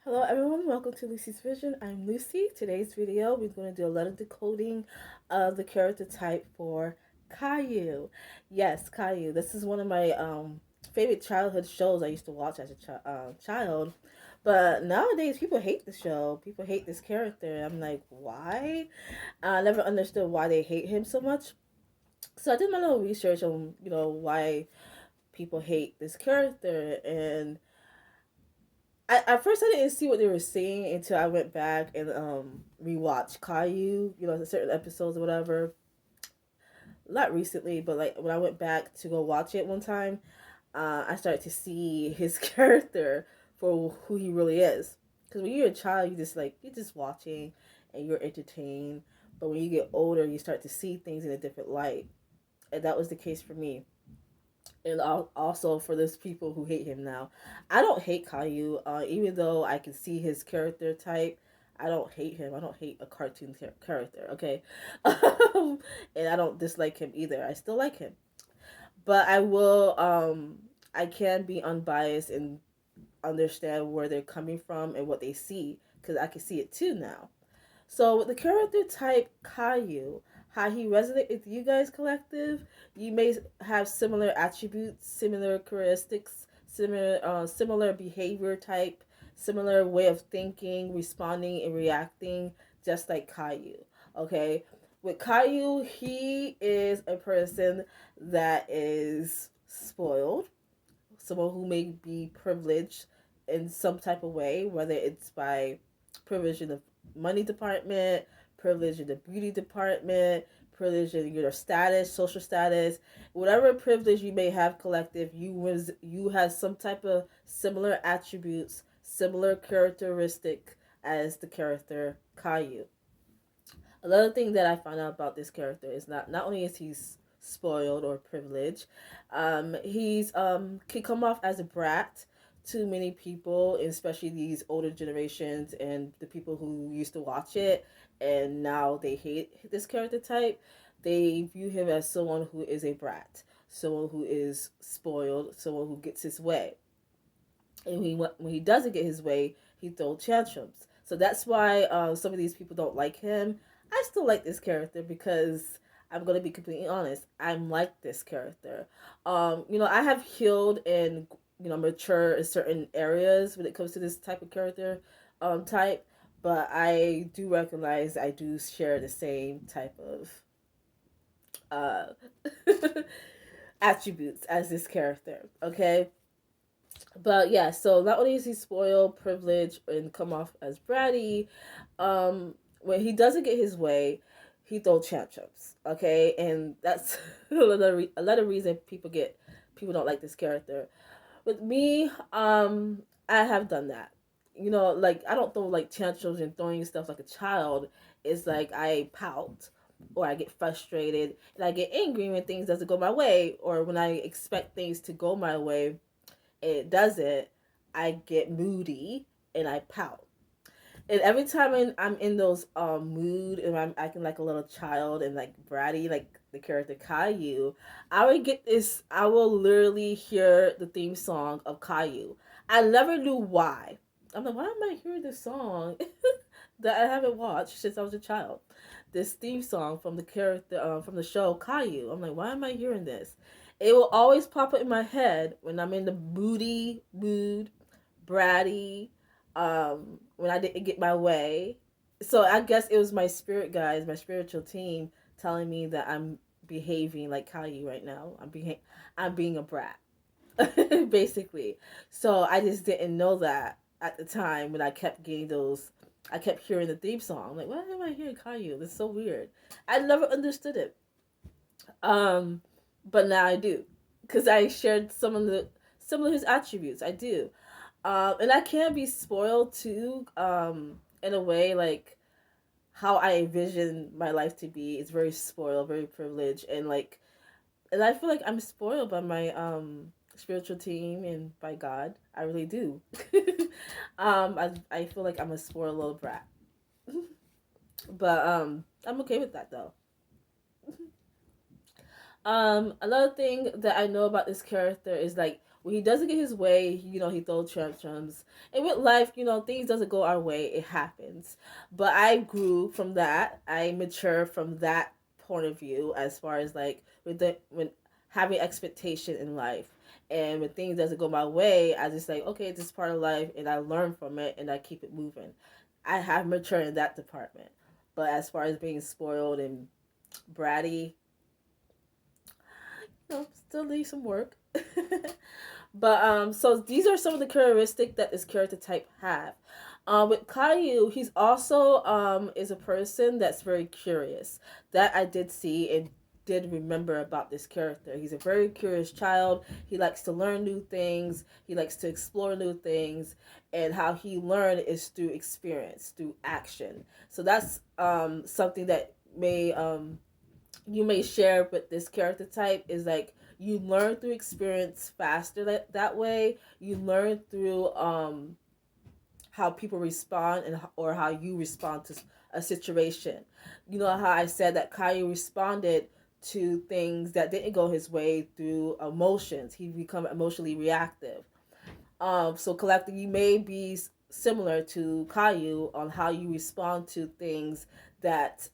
Hello everyone, welcome to Lucy's Vision. I'm Lucy. Today's video, we're going to do a little decoding of the character type for Caillou. Yes, Caillou. This is one of my favorite childhood shows I used to watch as a child. But nowadays, people hate the show. People hate this character. I'm like, why? I never understood why they hate him so much. So I did my little research on, why people hate this character. And at first I didn't see what they were saying until I went back and rewatched Caillou, certain episodes or whatever. Not recently, but like when I went back to go watch it one time, I started to see his character for who he really is. Because when you're a child, you're just watching and you're entertained. But when you get older, you start to see things in a different light, and that was the case for me. And also for those people who hate him now. I don't hate Caillou, even though I can see his character type. I don't hate him. I don't hate a cartoon character, okay? And I don't dislike him either. I still like him. But I can be unbiased and understand where they're coming from and what they see, because I can see it too now. So with the character type Caillou, how he resonates with you guys collective, you may have similar attributes, similar characteristics, similar behavior type, similar way of thinking, responding and reacting, just like Caillou. Okay, with Caillou, he is a person that is spoiled, someone who may be privileged in some type of way, whether it's by privilege in the money department, privilege in the beauty department, privilege in your status, social status, whatever privilege you may have collective, you have some type of similar attributes, similar characteristic as the character Caillou. Another thing that I found out about this character is not only is he spoiled or privileged, he's can come off as a brat to many people, especially these older generations and the people who used to watch it and now they hate this character type. They view him as someone who is a brat, someone who is spoiled, someone who gets his way. And when he doesn't get his way, he throws tantrums. So that's why some of these people don't like him. I still like this character because I'm gonna be completely honest. I'm like this character. I have healed and mature in certain areas when it comes to this type of character type, but I do recognize I do share the same type of uh, attributes as this character. Okay, but yeah, so not only is he spoiled, privileged, and come off as bratty, when he doesn't get his way, he throws tantrums. Okay, and that's a lot of reason people don't like this character. With me, I have done that. Like I don't throw like tantrums and throwing stuff like a child. It's like I pout or I get frustrated and I get angry when things doesn't go my way or when I expect things to go my way and it doesn't, I get moody and I pout. And every time I'm in those mood and I'm acting like a little child and like bratty, like the character Caillou, I would get this. I will literally hear the theme song of Caillou. I never knew why. I'm like, why am I hearing this song that I haven't watched since I was a child? This theme song from the character from the show Caillou. I'm like, why am I hearing this? It will always pop up in my head when I'm in the moody mood, bratty, when I didn't get my way. So I guess it was my spirit guides, my spiritual team, telling me that I'm behaving like Caillou right now. I'm being a brat, basically. So I just didn't know that at the time when I kept getting those. I kept hearing the theme song. I'm like, why am I hearing Caillou? That's so weird. I never understood it. Um, but now I do, because I shared some of his attributes. I do. And I can be spoiled too, in a way like how I envision my life to be. It's very spoiled, very privileged, and I feel like I'm spoiled by my spiritual team and by God. I really do. I feel like I'm a spoiled little brat, but I'm okay with that though. Another thing that I know about this character is like when he doesn't get his way, he throws tantrums. And with life, things doesn't go our way. It happens. But I grew from that. I mature from that point of view as far as like when having expectation in life. And when things doesn't go my way, I just like, okay, this is part of life, and I learn from it, and I keep it moving. I have matured in that department. But as far as being spoiled and bratty, still need some work. But so these are some of the characteristics that this character type have. With Caillou, he's also is a person that's very curious. That I did see and did remember about this character. He's a very curious child. He likes to learn new things. He likes to explore new things, and how he learned is through experience, through action. So that's something that may you may share with this character type is like you learn through experience faster that way. You learn through how people respond and or how you respond to a situation. You know how I said that Caillou responded to things that didn't go his way through emotions. He become emotionally reactive. So collectively, you may be similar to Caillou on how you respond to things that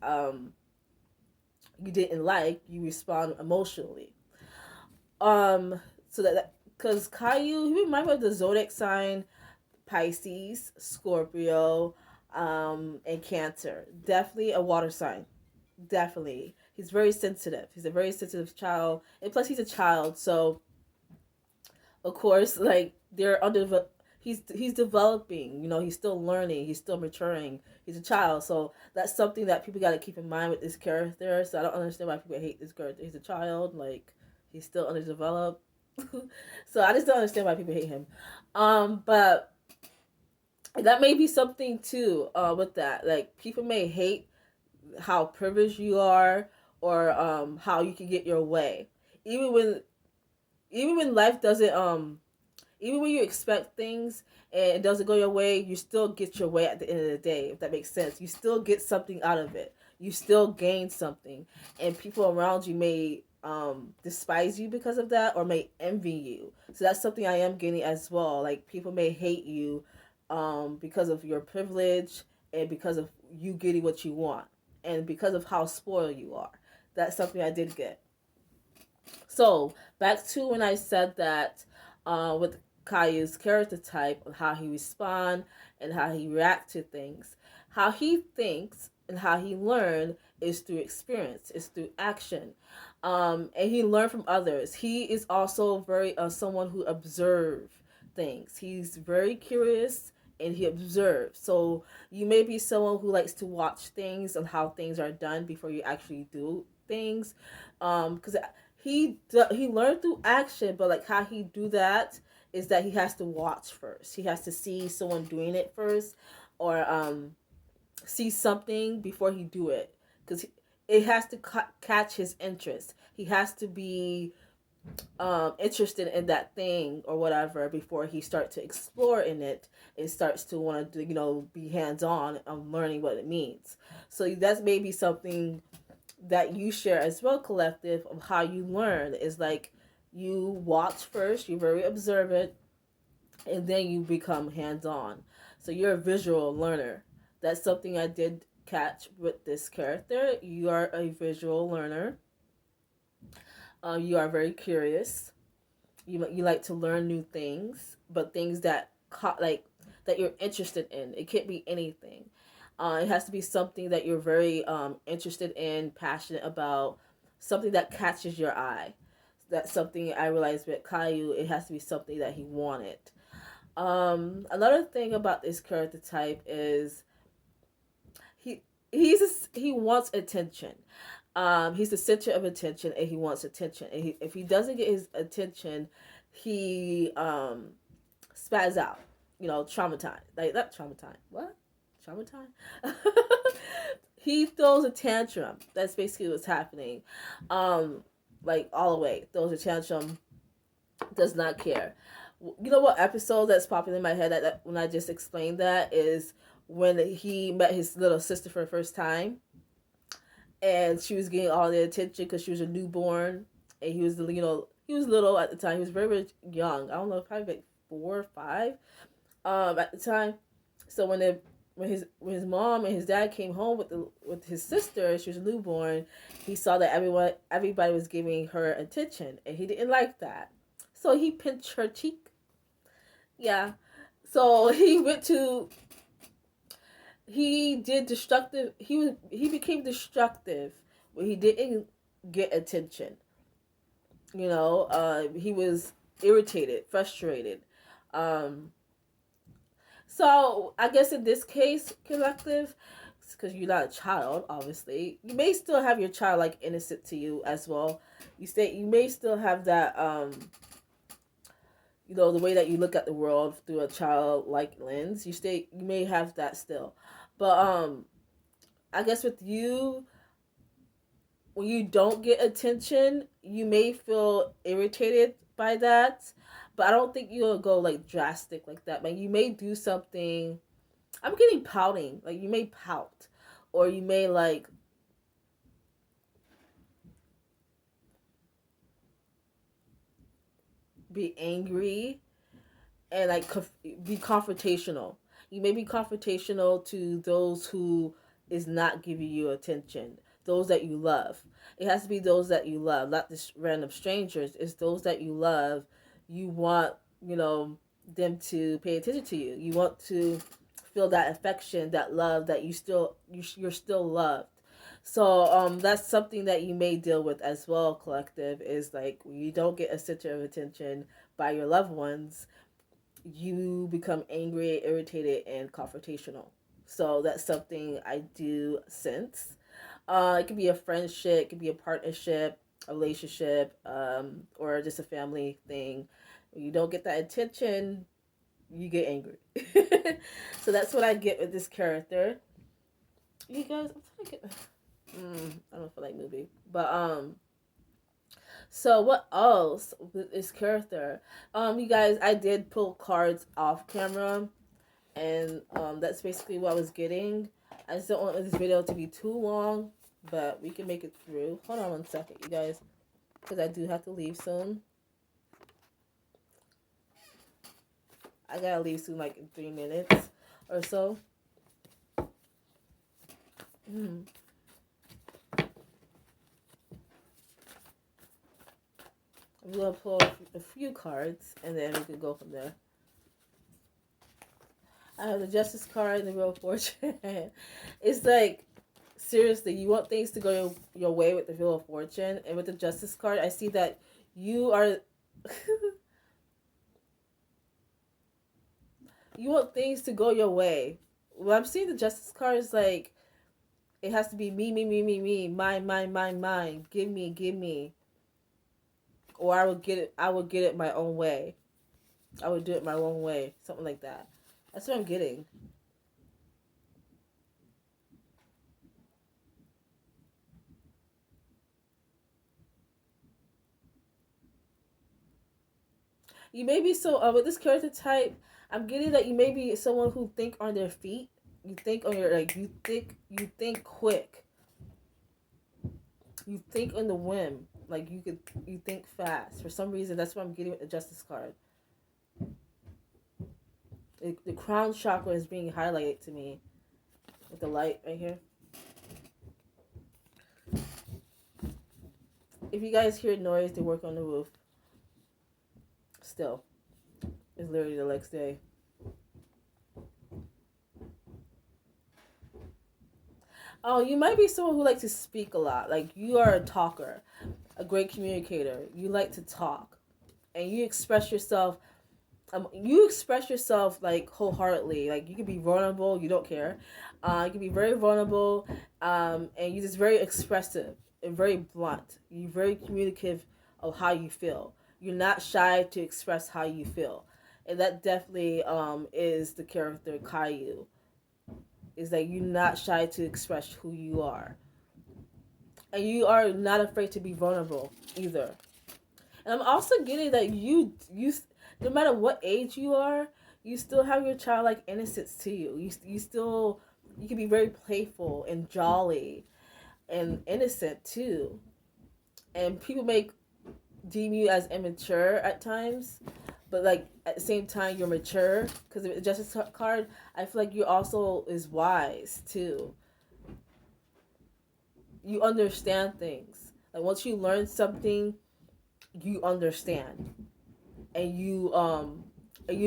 you didn't like. You respond emotionally. So that because Caillou, he reminds me of the zodiac sign Pisces, Scorpio, and Cancer. Definitely a water sign. Definitely. He's very sensitive. He's a very sensitive child. And plus he's a child, so of course, like they're under he's developing, he's still learning, he's still maturing. He's a child, so that's something that people gotta keep in mind with this character. So I don't understand why people hate this character. He's a child, like he's still underdeveloped. So I just don't understand why people hate him. But that may be something too with that. Like people may hate how privileged you are, or how you can get your way, even when life doesn't even when you expect things and it doesn't go your way, you still get your way at the end of the day, if that makes sense. You still get something out of it. You still gain something. And people around you may despise you because of that, or may envy you. So that's something I am getting as well. Like people may hate you because of your privilege, and because of you getting what you want, and because of how spoiled you are. That's something I did get. So back to when I said that with Caillou's character type, and how he respond and how he react to things, how he thinks and how he learn is through experience, is through action, and he learned from others. He is also very someone who observe things. He's very curious and he observes. So you may be someone who likes to watch things and how things are done before you actually do things, because he learned through action, but like how he do that is that he has to watch first. He has to see someone doing it first, or see something before he do it, because it has to catch his interest. He has to be interested in that thing or whatever before he starts to explore in it and starts to want to be hands on learning what it means. So that's maybe something that you share as well, collective, of how you learn is like you watch first, you're very observant, and then you become hands on. So you're a visual learner. That's something I did catch with this character. You are a visual learner. You are very curious. You like to learn new things, but things that that you're interested in. It can't be anything. It has to be something that you're very interested in, passionate about, something that catches your eye. That's something I realized with Caillou. It has to be something that he wanted. Another thing about this character type is he wants attention. He's the center of attention, and he wants attention. And if he doesn't get his attention, he spaz out. Traumatized. Like not traumatized. What? Traumatized? He throws a tantrum. That's basically what's happening. Like all the way throws a tantrum. Does not care. You know what episode that's popping in my head that when I just explained that is when he met his little sister for the first time, and she was getting all the attention because she was a newborn, and he was He was little at the time. He was very, very young. I don't know, probably like 4 or 5 at the time. So when his mom and his dad came home with his sister, she was a newborn. He saw that everybody was giving her attention, and he didn't like that. So he pinched her cheek. Yeah. So he did destructive. He became destructive when he didn't get attention. He was irritated, frustrated. Um, so I guess in this case, collective, because you're not a child, obviously, you may still have your child like innocent to you as well. You may still have that the way that you look at the world through a childlike lens. You may have that still, but I guess with you, when you don't get attention, you may feel irritated by that, but I don't think you'll go like drastic like that. Like you may do something. I'm getting pouting. Like you may pout, or you may like be angry and like be confrontational. You may be confrontational to those who is not giving you attention, those that you love. It has to be those that you love, not just random strangers. It's those that you love. You want, them to pay attention to you. You want to feel that affection, that love, that you're still loved. So that's something that you may deal with as well, collective, is like when you don't get a center of attention by your loved ones, you become angry, irritated, and confrontational. So that's something I do sense. It could be a friendship, it could be a partnership, a relationship, or just a family thing. When you don't get that attention, you get angry. So that's what I get with this character. You guys, I'm trying to get. I don't feel like moving, but So what else with this character? You guys, I did pull cards off camera, and that's basically what I was getting. I just don't want this video to be too long, but we can make it through. Hold on 1 second, you guys, because I do have to leave soon. I gotta leave soon, like in 3 minutes or so. Mm. I'm gonna pull a few cards, and then we can go from there. I have the Justice card and the Wheel of Fortune. It's like, seriously, you want things to go your way with the Wheel of Fortune, and with the Justice card, I see that you are. You want things to go your way. When I'm seeing the Justice card, is like it has to be me, me, me, me, me, mine, mine, mine, mine. Give me, give me, or I will get it. I will get it my own way. I would do it my own way, something like that. That's what I'm getting. You may be so with this character type. I'm getting that you may be someone who think on their feet. You think on your you think quick. You think on the whim. Like you think fast. For some reason, that's what I'm getting with the Justice card. The crown chakra is being highlighted to me with the light right here. If you guys hear noise, they work on the roof. Still, it's literally the next day. Oh, you might be someone who likes to speak a lot. Like you are a talker, a great communicator. You like to talk, and you express yourself. You express yourself like wholeheartedly. Like you can be vulnerable. You don't care. You can be very vulnerable, and you're just very expressive and very blunt. You're very communicative of how you feel. You're not shy to express how you feel, and that definitely is the character Caillou. Is that you're not shy to express who you are, and you are not afraid to be vulnerable either. And I'm also getting that you no matter what age you are, you still have your childlike innocence to you. You can be very playful and jolly and innocent too. And people make deem you as immature at times, but like at the same time you're mature because of the justice card. I feel like you also is wise too. You understand things. Like once you learn something, you understand, and you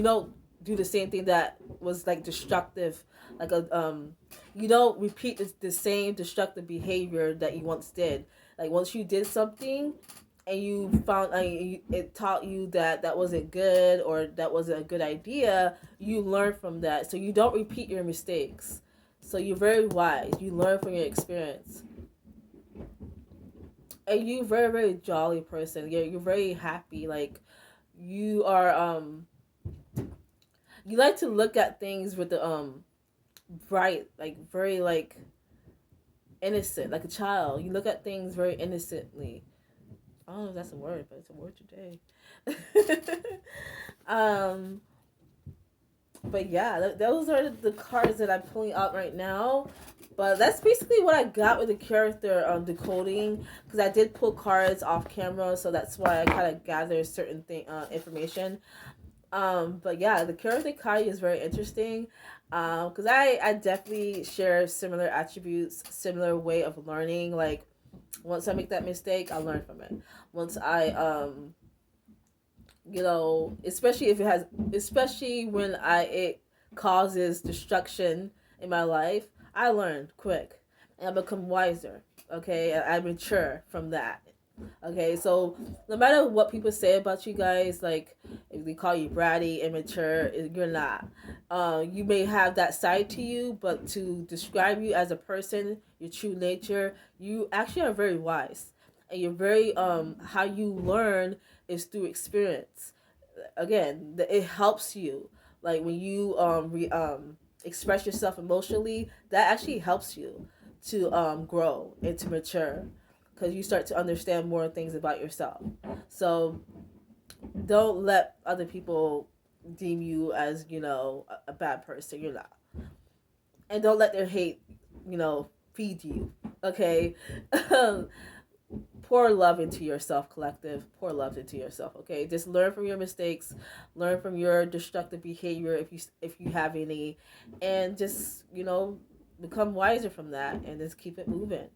don't do the same thing that was like destructive, like a you don't repeat the same destructive behavior that you once did. Like once you did something and you found it taught you that that wasn't good or that wasn't a good idea, you learn from that, so you don't repeat your mistakes. So you're very wise, you learn from your experience, and you're very very jolly person. You're very happy. Like you are you like to look at things with the bright, like very like innocent, like a child. You look at things very innocently. I don't know if that's a word, but it's a word today. um, but yeah, those are the cards that I'm pulling out right now. But that's basically what I got with the character decoding, because I did pull cards off camera, so that's why I kind of gather certain information. But yeah, the character Caillou is very interesting. Because I definitely share similar attributes, similar way of learning. Like once I make that mistake, I learn from it. Once I especially if it has, especially when it causes destruction in my life, I learn quick and I become wiser. Okay, and I mature from that. Okay, so no matter what people say about you guys, like if they call you bratty, immature, you're not. You may have that side to you, but to describe you as a person, your true nature, you actually are very wise, and you're very how you learn is through experience. Again, it helps you. Like when you express yourself emotionally, that actually helps you to grow and to mature, because you start to understand more things about yourself. So don't let other people deem you as a bad person. You're not, and don't let their hate feed you. Okay. Pour love into yourself, collective. Pour love into yourself. Okay, just learn from your mistakes, learn from your destructive behavior if you have any, and just become wiser from that, and just keep it moving.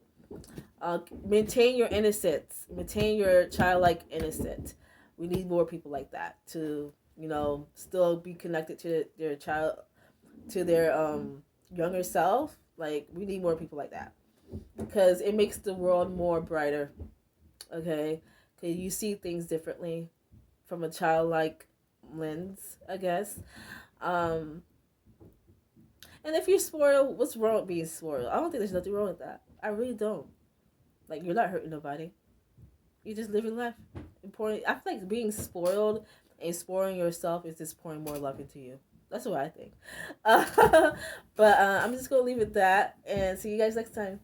Maintain your innocence, maintain your childlike innocence. We need more people like that to still be connected to their child, to their younger self. Like we need more people like that, because it makes the world more brighter. Okay, because you see things differently from a childlike lens, I guess. um and if you're spoiled, what's wrong with being spoiled? I don't think there's nothing wrong with that. I really don't. Like, you're not hurting nobody, you just living life. Important. I feel like being spoiled and spoiling yourself is just pouring more love into you. That's what I think. But I'm just gonna leave it at that, and see you guys next time.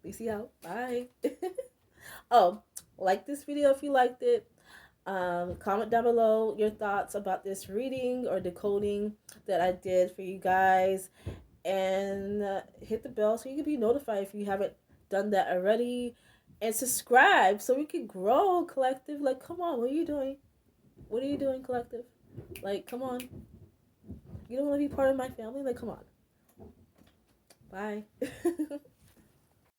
Peace out. Bye. Oh, like this video if you liked it. Comment down below your thoughts about this reading or decoding that I did for you guys, and hit the bell so you can be notified if you haven't done that already, and subscribe so we can grow, collective. Like, come on, what are you doing? What are you doing, collective? Like, come on. You don't want to be part of my family? Like, come on. Bye.